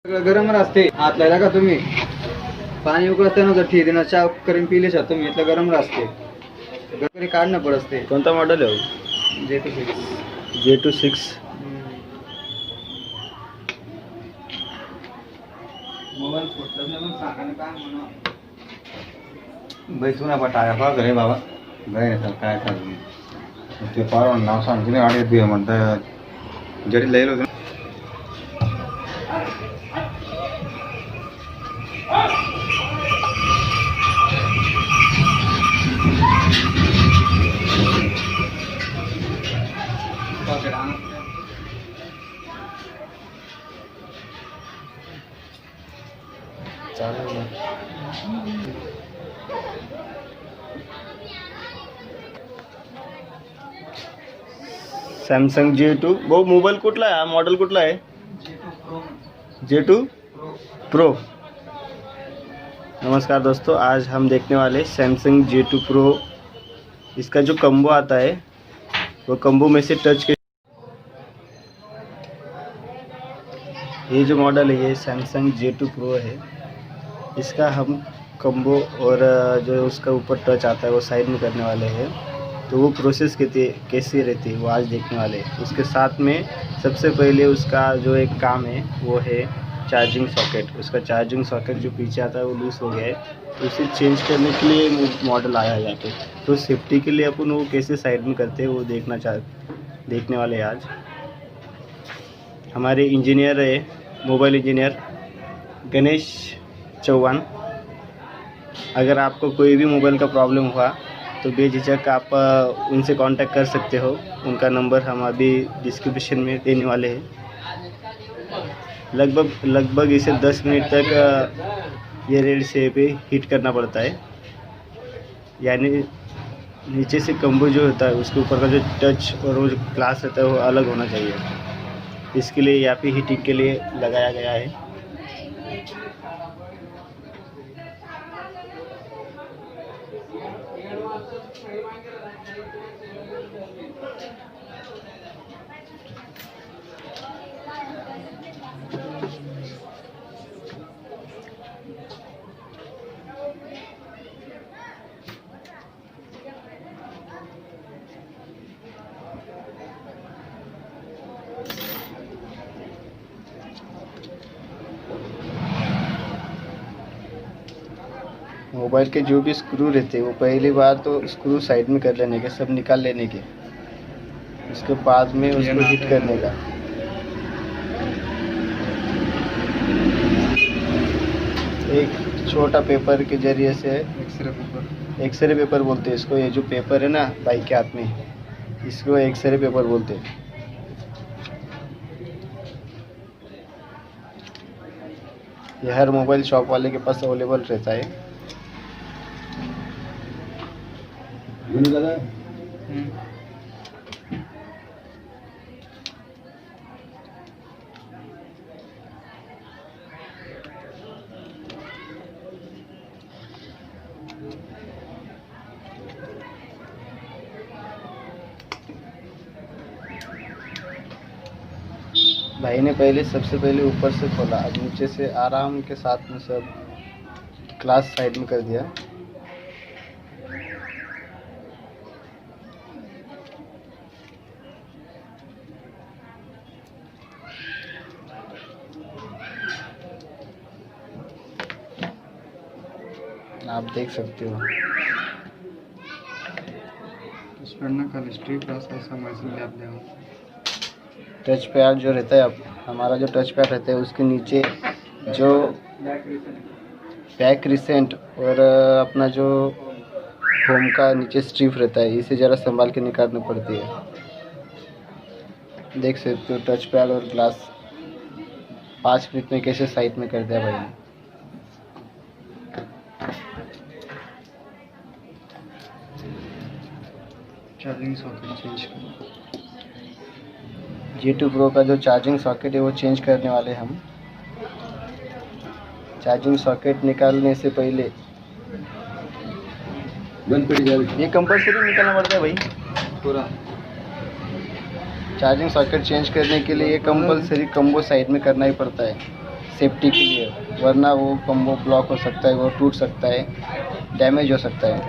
गरम असते हात लायला का तुम्ही पाणी उकळते ना तर ठीक आहे ना चहा करून पिले शकतो तुम्ही इथलं गरम असते गरम काढणं पड असते. कोणता मॉडेल आहे J26 मोबाईल बैसून आपण टाळ्या पाहत रे बाबा गैर काय चालू ते पार नाव सांगते नाही वाटत बी म्हणतात जरी लईल होतं सैमसंग J2 वो मोबाइल कुठला आहे, मॉडल कुठला आहे? J2 Pro। नमस्कार दोस्तों, आज हम देखने वाले सैमसंग J2 Pro। इसका जो कम्बो आता है वो कम्बो में से टच के ये जो मॉडल है ये सैमसंग J2 Pro है। इसका हम कम्बो और जो उसका ऊपर टच आता है वो साइड में करने वाले हैं। तो वो प्रोसेस कैसी रहती है वो आज देखने वाले हैं। उसके साथ में सबसे पहले उसका जो एक काम है वो है चार्जिंग सॉकेट। उसका चार्जिंग सॉकेट जो पीछे आता है वो लूज़ हो गया है, तो उसे चेंज करने के लिए मॉडल आया है यहाँ पे। तो सेफ्टी के लिए अपन वो कैसे साइड में करते हैं वो देखने वाले हैं आज। हमारे इंजीनियर है मोबाइल इंजीनियर गणेश चौहान। अगर आपको कोई भी मोबाइल का प्रॉब्लम हुआ तो बेझिझक आप उनसे कांटेक्ट कर सकते हो। उनका नंबर हम अभी डिस्क्रिप्शन में देने वाले हैं। लगभग इसे 10 मिनट तक ये रेड से पे हीट करना पड़ता है, यानी नीचे से कम्बो जो होता है उसके ऊपर का जो टच और वो जो ग्लास रहता है वो अलग होना चाहिए। इसके लिए यहाँ पे हीटिंग के लिए लगाया गया है। मोबाइल के जो भी स्क्रू रहते हैं वो पहली बार तो स्क्रू साइड में कर लेने के, सब निकाल लेने के, उसके बाद में उसको हिट करने का। एक छोटा पेपर के जरिए से एक्सरे पेपर बोलते हैं इसको। ये जो पेपर है ना बाइक के हाथ में, इसको एक्सरे पेपर बोलते हैं। ये हर मोबाइल शॉप वाले के पास अवेलेबल रहता है। भाई ने सबसे पहले ऊपर से खोला, अब नीचे से आराम के साथ में सब ग्लास साइड में कर दिया। आप देख सकते हो टच पैड जो रहता है, अब हमारा जो टच पैड रहता है उसके नीचे जो बैक रिसेंट और अपना जो होम का नीचे स्ट्रिप रहता है, इसे ज़रा संभाल के निकालनी पड़ती है। देख सकते हो टच पैड और ग्लास 5 मिनट में कैसे साइड में कर दिया भाई ने। चार्जिंग सॉकेट चेंज करना। J2 Pro का जो चार्जिंग सॉकेट है वो चेंज करने वाले हम। चार्जिंग सॉकेट निकालने से पहले ये कंपलसरी निकालना पड़ता है भाई पूरा। चार्जिंग सॉकेट चेंज करने के लिए ये कंपलसरी कम्बो साइड में करना ही पड़ता है। सेफ्टी के लिए, वरना वो कम्बो ब्लॉक हो सकता है, वो टूट सकता है, डैमेज हो सकता है।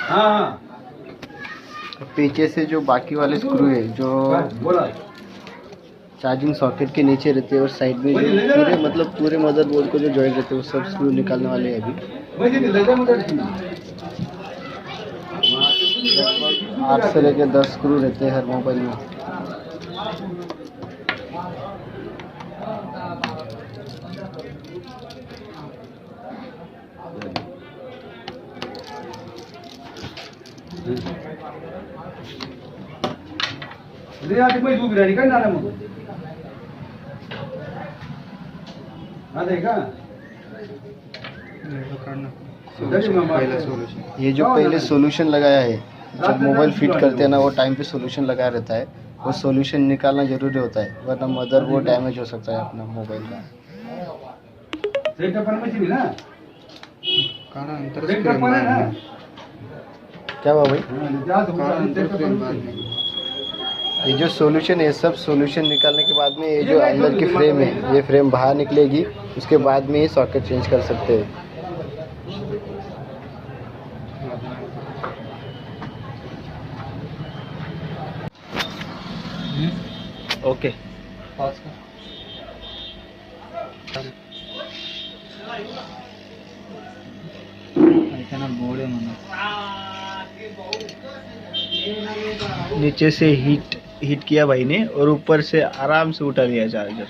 हाँ पीछे से जो बाकी वाले स्क्रू है जो बोला चार्जिंग सॉकेट के नीचे रहते हैं और साइड में जो पूरे मतलब पूरे मदरबोर्ड को जो जॉइंट रहते हैं वो सब स्क्रू निकालने वाले हैं अभी। लगभग 8 से लेकर 10 स्क्रू रहते हैं हर मोबाइल में। ये जो पहले सॉल्यूशन लगाया है, जब मोबाइल फिट करते हैं ना वो टाइम पे सॉल्यूशन लगाया रहता है, वो सॉल्यूशन निकालना ज़रूरी होता है, वरना मदरबोर्ड डैमेज हो सकता है अपना मोबाइल का। क्या हुआ भाई? ये जो सॉल्यूशन है, सब सॉल्यूशन निकालने के बाद में ये जो अंदर की फ्रेम है, ये फ्रेम बाहर निकलेगी, उसके बाद में ये सॉकेट चेंज कर सकते हैं। ओके नीचे से हीट किया भाई ने और ऊपर से आराम से उठा लिया चार्जर।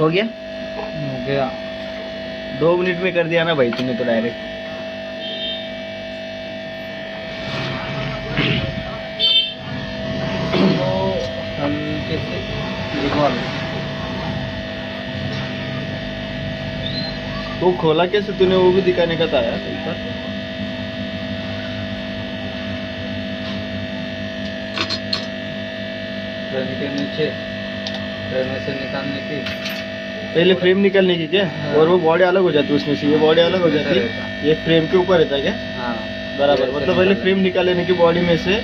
हो गया 2 मिनट में कर दिया ना भाई तूने तो डायरेक्ट। वो खोला कैसे तूने, वो भी दिखाने का था यार एक बार। के नीचे में से निकालने की पहले फ्रेम निकालने की क्या? और वो बॉडी अलग हो जाती है उसमें से, ये बॉडी अलग हो जाती है, ये फ्रेम के ऊपर रहता है क्या? हाँ बराबर, मतलब पहले फ्रेम निकाल लेने की बॉडी में से,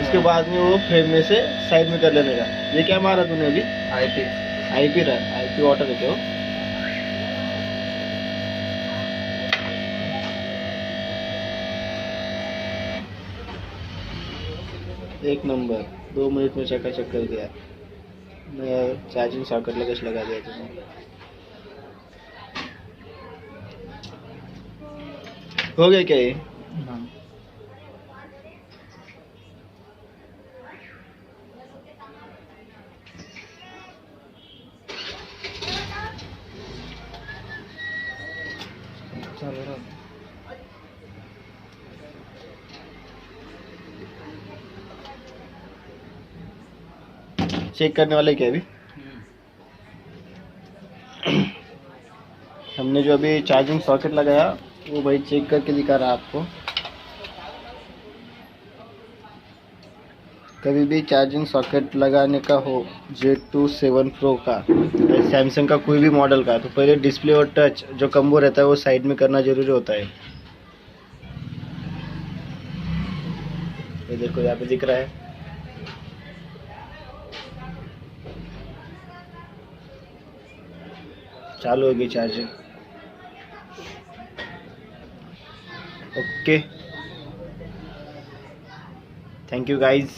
उसके बाद में वो फ्रेम में से साइड में कर लेने का। ये क्या मारा तूने अभी? आईपी वाटर रहते हो। एक नंबर, 2 मिनट में चकाचक कर दिया। मैं चार्जिंग सॉकेट लगा दिया तुमने। हो गया क्या ये? चेक करने वाले क्या अभी? हमने जो अभी चार्जिंग सॉकेट लगाया वो भाई चेक करके दिखा रहा आपको। कभी भी चार्जिंग सॉकेट लगाने का हो Z2 7 Pro का, सैमसंग का कोई भी मॉडल का, तो पहले डिस्प्ले और टच जो कम्बो रहता है वो साइड में करना जरूरी होता है। ये देखो यहाँ पे दिख रहा है। चालू होगी charging. Okay, thank you guys.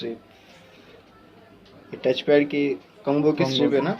Strip, ये टच पैड की कॉम्बो की Combo स्ट्रिप है की। ना।